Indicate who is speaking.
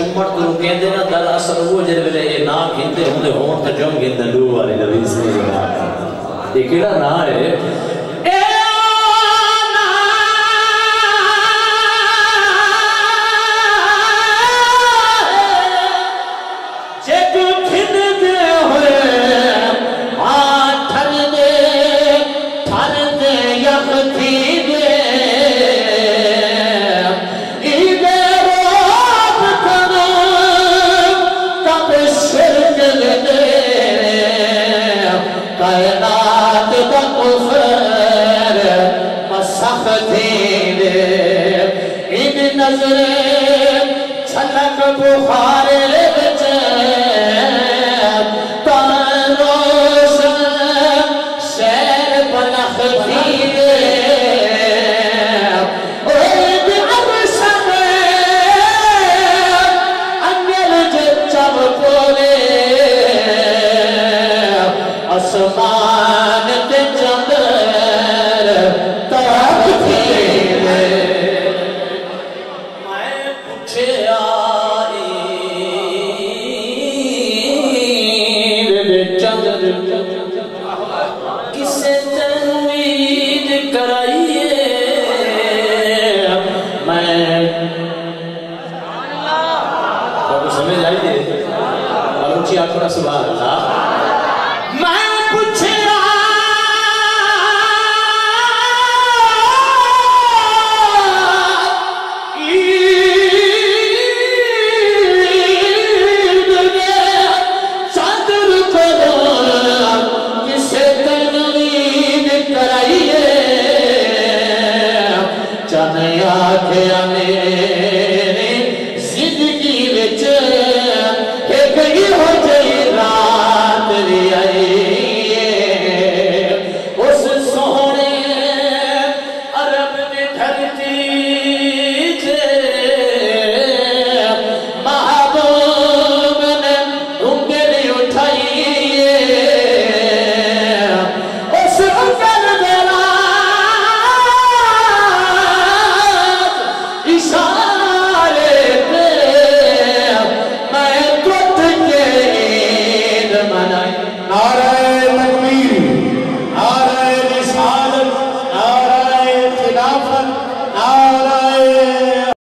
Speaker 1: چمڑ کو کہندے نا در اصل وہ جڑے ویلے یہ نام گھندے ہوندے ہون تے جم گھندے لو والے نبی صلی اللہ علیہ وسلم یہ کیڑا نام ہے چھلک بخار بچ تاروش شیر بلخ دیدے اوید عرشن انگل جچب پورے اسمان تے چندر ترک دیدے کسے تنوید کرائیے میں تو سمجھ آئیے اور اونچی آنکھوں سبحان اللہ میں پوچھے زندگی وچ ایک ہی ہو جائے رات لی آئی اس سونے عرب دی دھرتی